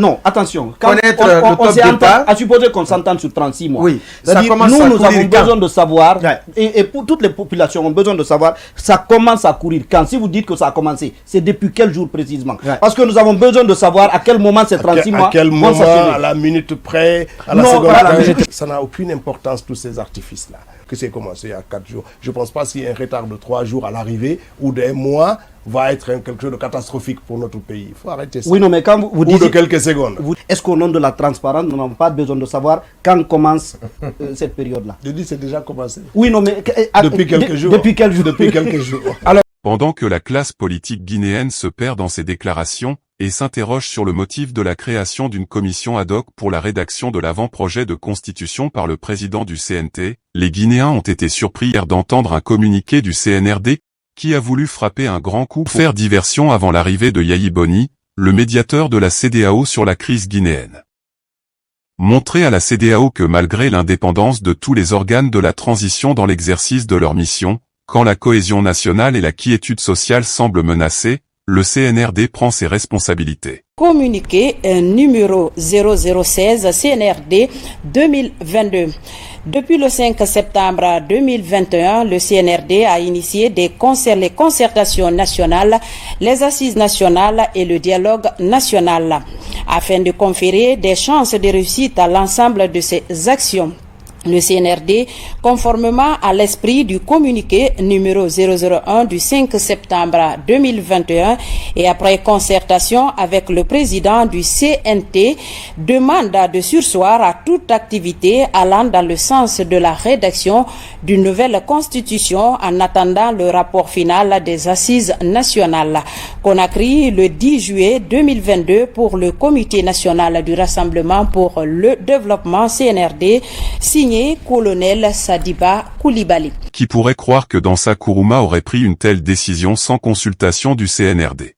Non, attention. Quand connaître le top départ. À supposer qu'on s'entende sur 36 mois. Oui. Ça commence nous avons besoin de savoir, et pour toutes les populations ont besoin de savoir, ça commence à courir quand. Si vous dites que ça a commencé, c'est depuis quel jour précisément? Parce que nous avons besoin de savoir à quel moment ces 36 mois. À quel moment, à la minute près, à la seconde près. Ça n'a aucune importance, tous ces artifices-là. Que c'est commencé il y a 4 jours. Je ne pense pas qu'il y ait un retard de 3 jours à l'arrivée ou d'un mois va être quelque chose de catastrophique pour notre pays. Il faut arrêter ça. Oui, non, mais quand vous dites... Ou de quelques secondes. Est-ce qu'au nom de la transparence, nous n'avons pas besoin de savoir quand commence cette période-là? Je dis c'est déjà commencé. Oui, non, mais... depuis quelques jours. Depuis quel jour? Depuis quelques jours. Alors... Pendant que la classe politique guinéenne se perd dans ses déclarations et s'interroge sur le motif de la création d'une commission ad hoc pour la rédaction de l'avant-projet de constitution par le président du CNT, les Guinéens ont été surpris hier d'entendre un communiqué du CNRD qui a voulu frapper un grand coup pour faire diversion avant l'arrivée de Yayi Boni, le médiateur de la CEDEAO sur la crise guinéenne. Montrer à la CEDEAO que malgré l'indépendance de tous les organes de la transition dans l'exercice de leur mission, quand la cohésion nationale et la quiétude sociale semblent menacées, le CNRD prend ses responsabilités. Communiqué numéro 0016 CNRD 2022. Depuis le 5 septembre 2021, le CNRD a initié les concertations nationales, les assises nationales et le dialogue national, afin de conférer des chances de réussite à l'ensemble de ces actions. Le CNRD, conformément à l'esprit du communiqué numéro 001 du 5 septembre 2021 et après concertation avec le président du CNT, demande de surseoir à toute activité allant dans le sens de la rédaction d'une nouvelle constitution en attendant le rapport final des assises nationales. Conakry, le 10 juillet 2022 pour le Comité national du Rassemblement pour le développement CNRD, signé colonel Sadiba Koulibaly. Qui pourrait croire que Dansa Kourouma aurait pris une telle décision sans consultation du CNRD?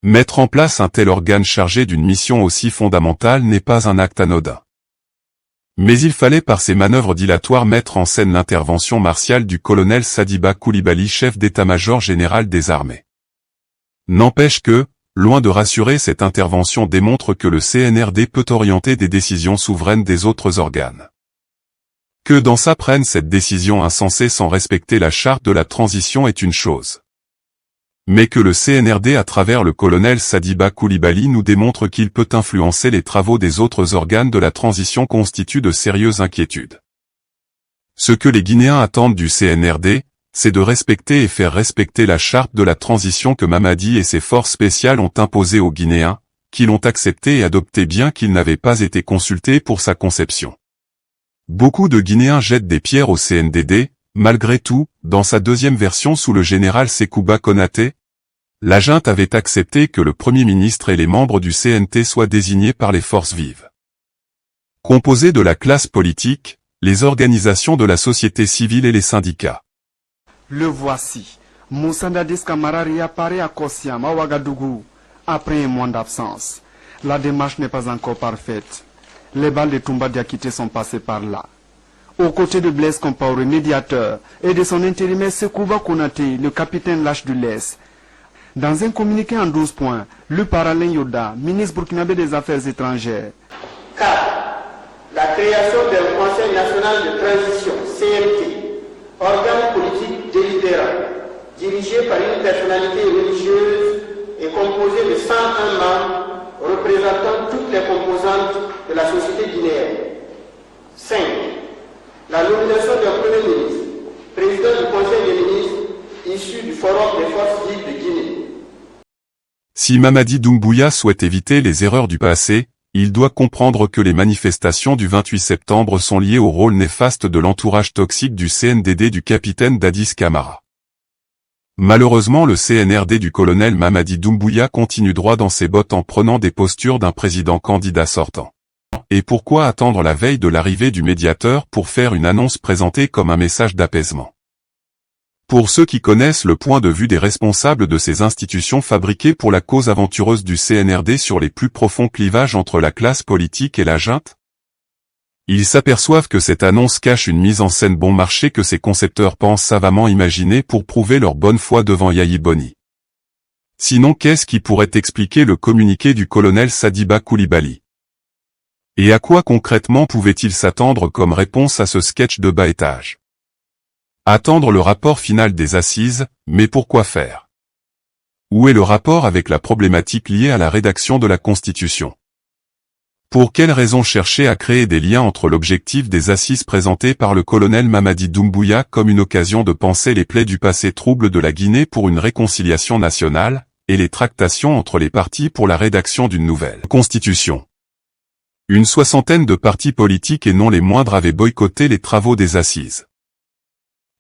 Mettre en place un tel organe chargé d'une mission aussi fondamentale n'est pas un acte anodin. Mais il fallait par ces manœuvres dilatoires mettre en scène l'intervention martiale du colonel Sadiba Koulibaly, chef d'état-major général des armées. N'empêche que, loin de rassurer, cette intervention démontre que le CNRD peut orienter des décisions souveraines des autres organes. Que Dansa prenne cette décision insensée sans respecter la charte de la transition est une chose. Mais que le CNRD à travers le colonel Sadiba Koulibaly nous démontre qu'il peut influencer les travaux des autres organes de la transition constitue de sérieuses inquiétudes. Ce que les Guinéens attendent du CNRD, c'est de respecter et faire respecter la charte de la transition que Mamadi et ses forces spéciales ont imposée aux Guinéens, qui l'ont acceptée et adoptée bien qu'ils n'avaient pas été consultés pour sa conception. Beaucoup de Guinéens jettent des pierres au CNDD, malgré tout, dans sa deuxième version sous le général Sekouba Konaté, la junte avait accepté que le Premier ministre et les membres du CNT soient désignés par les forces vives. Composés de la classe politique, les organisations de la société civile et les syndicats. Le voici, Moussa Dadis Camara réapparaît à Kossiam, à Ouagadougou, après un mois d'absence. La démarche n'est pas encore parfaite. Les balles de Toumba Diakité sont passées par là. Aux côtés de Blaise Compaoré, médiateur, et de son intérimaire Sekouba Konaté, le capitaine lâche de l'Est. Dans un communiqué en 12 points, le Paralin Yoda, ministre burkinabé des Affaires étrangères. 4. La création d'un Conseil national de transition, CNT, organe politique délibérant, dirigé par une personnalité religieuse et composé de 101 membres représentant toutes les composantes de la société guinéenne. 5. La nomination d'un Premier ministre, président du Conseil des ministres, issu du Forum des forces vives de Guinée. Si Mamadi Doumbouya souhaite éviter les erreurs du passé, il doit comprendre que les manifestations du 28 septembre sont liées au rôle néfaste de l'entourage toxique du CNDD du capitaine Dadis Camara. Malheureusement, le CNRD du colonel Mamadi Doumbouya continue droit dans ses bottes en prenant des postures d'un président candidat sortant. Et pourquoi attendre la veille de l'arrivée du médiateur pour faire une annonce présentée comme un message d'apaisement? Pour ceux qui connaissent le point de vue des responsables de ces institutions fabriquées pour la cause aventureuse du CNRD sur les plus profonds clivages entre la classe politique et la junte, ils s'aperçoivent que cette annonce cache une mise en scène bon marché que ces concepteurs pensent savamment imaginer pour prouver leur bonne foi devant Yayi Boni. Sinon, qu'est-ce qui pourrait expliquer le communiqué du colonel Sadiba Coulibaly? Et à quoi concrètement pouvait-il s'attendre comme réponse à ce sketch de bas étage? Attendre le rapport final des assises, mais pourquoi faire? Où est le rapport avec la problématique liée à la rédaction de la Constitution? Pour quelles raisons chercher à créer des liens entre l'objectif des assises présentées par le colonel Mamadi Doumbouya comme une occasion de panser les plaies du passé trouble de la Guinée pour une réconciliation nationale, et les tractations entre les partis pour la rédaction d'une nouvelle Constitution? Une soixantaine de partis politiques et non les moindres avaient boycotté les travaux des assises.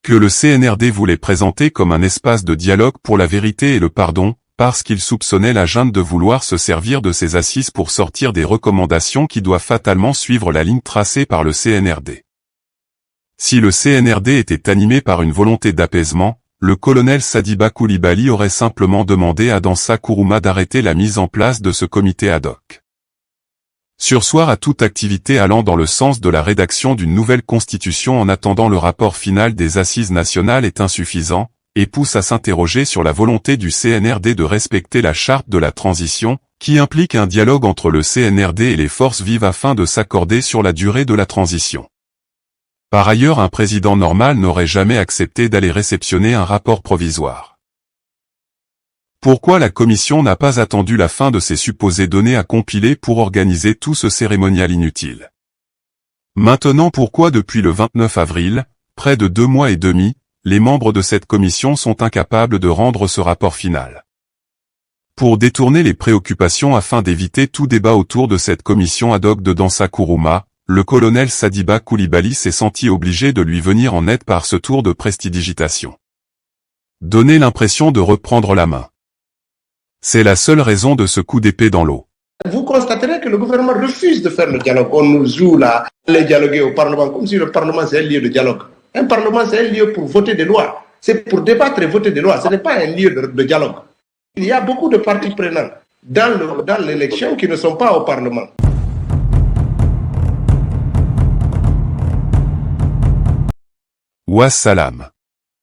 Que le CNRD voulait présenter comme un espace de dialogue pour la vérité et le pardon, parce qu'il soupçonnait la junte de vouloir se servir de ces assises pour sortir des recommandations qui doivent fatalement suivre la ligne tracée par le CNRD. Si le CNRD était animé par une volonté d'apaisement, le colonel Sadiba Coulibaly aurait simplement demandé à Dansa Kourouma d'arrêter la mise en place de ce comité ad hoc. Surseoir à toute activité allant dans le sens de la rédaction d'une nouvelle constitution en attendant le rapport final des assises nationales est insuffisant, et pousse à s'interroger sur la volonté du CNRD de respecter la charte de la transition, qui implique un dialogue entre le CNRD et les forces vives afin de s'accorder sur la durée de la transition. Par ailleurs, un président normal n'aurait jamais accepté d'aller réceptionner un rapport provisoire. Pourquoi la commission n'a pas attendu la fin de ces supposées données à compiler pour organiser tout ce cérémonial inutile? Maintenant, pourquoi depuis le 29 avril, près de 2 mois et demi, les membres de cette commission sont incapables de rendre ce rapport final? Pour détourner les préoccupations afin d'éviter tout débat autour de cette commission ad hoc de Dansa Kourouma, le colonel Sadiba Coulibaly s'est senti obligé de lui venir en aide par ce tour de prestidigitation. Donner l'impression de reprendre la main. C'est la seule raison de ce coup d'épée dans l'eau. Vous constaterez que le gouvernement refuse de faire le dialogue. On nous joue là, les dialoguer au Parlement, comme si le Parlement c'est un lieu de dialogue. Un Parlement c'est un lieu pour voter des lois. C'est pour débattre et voter des lois. Ce n'est pas un lieu de dialogue. Il y a beaucoup de parties prenantes dans l'élection qui ne sont pas au Parlement. Wassalam.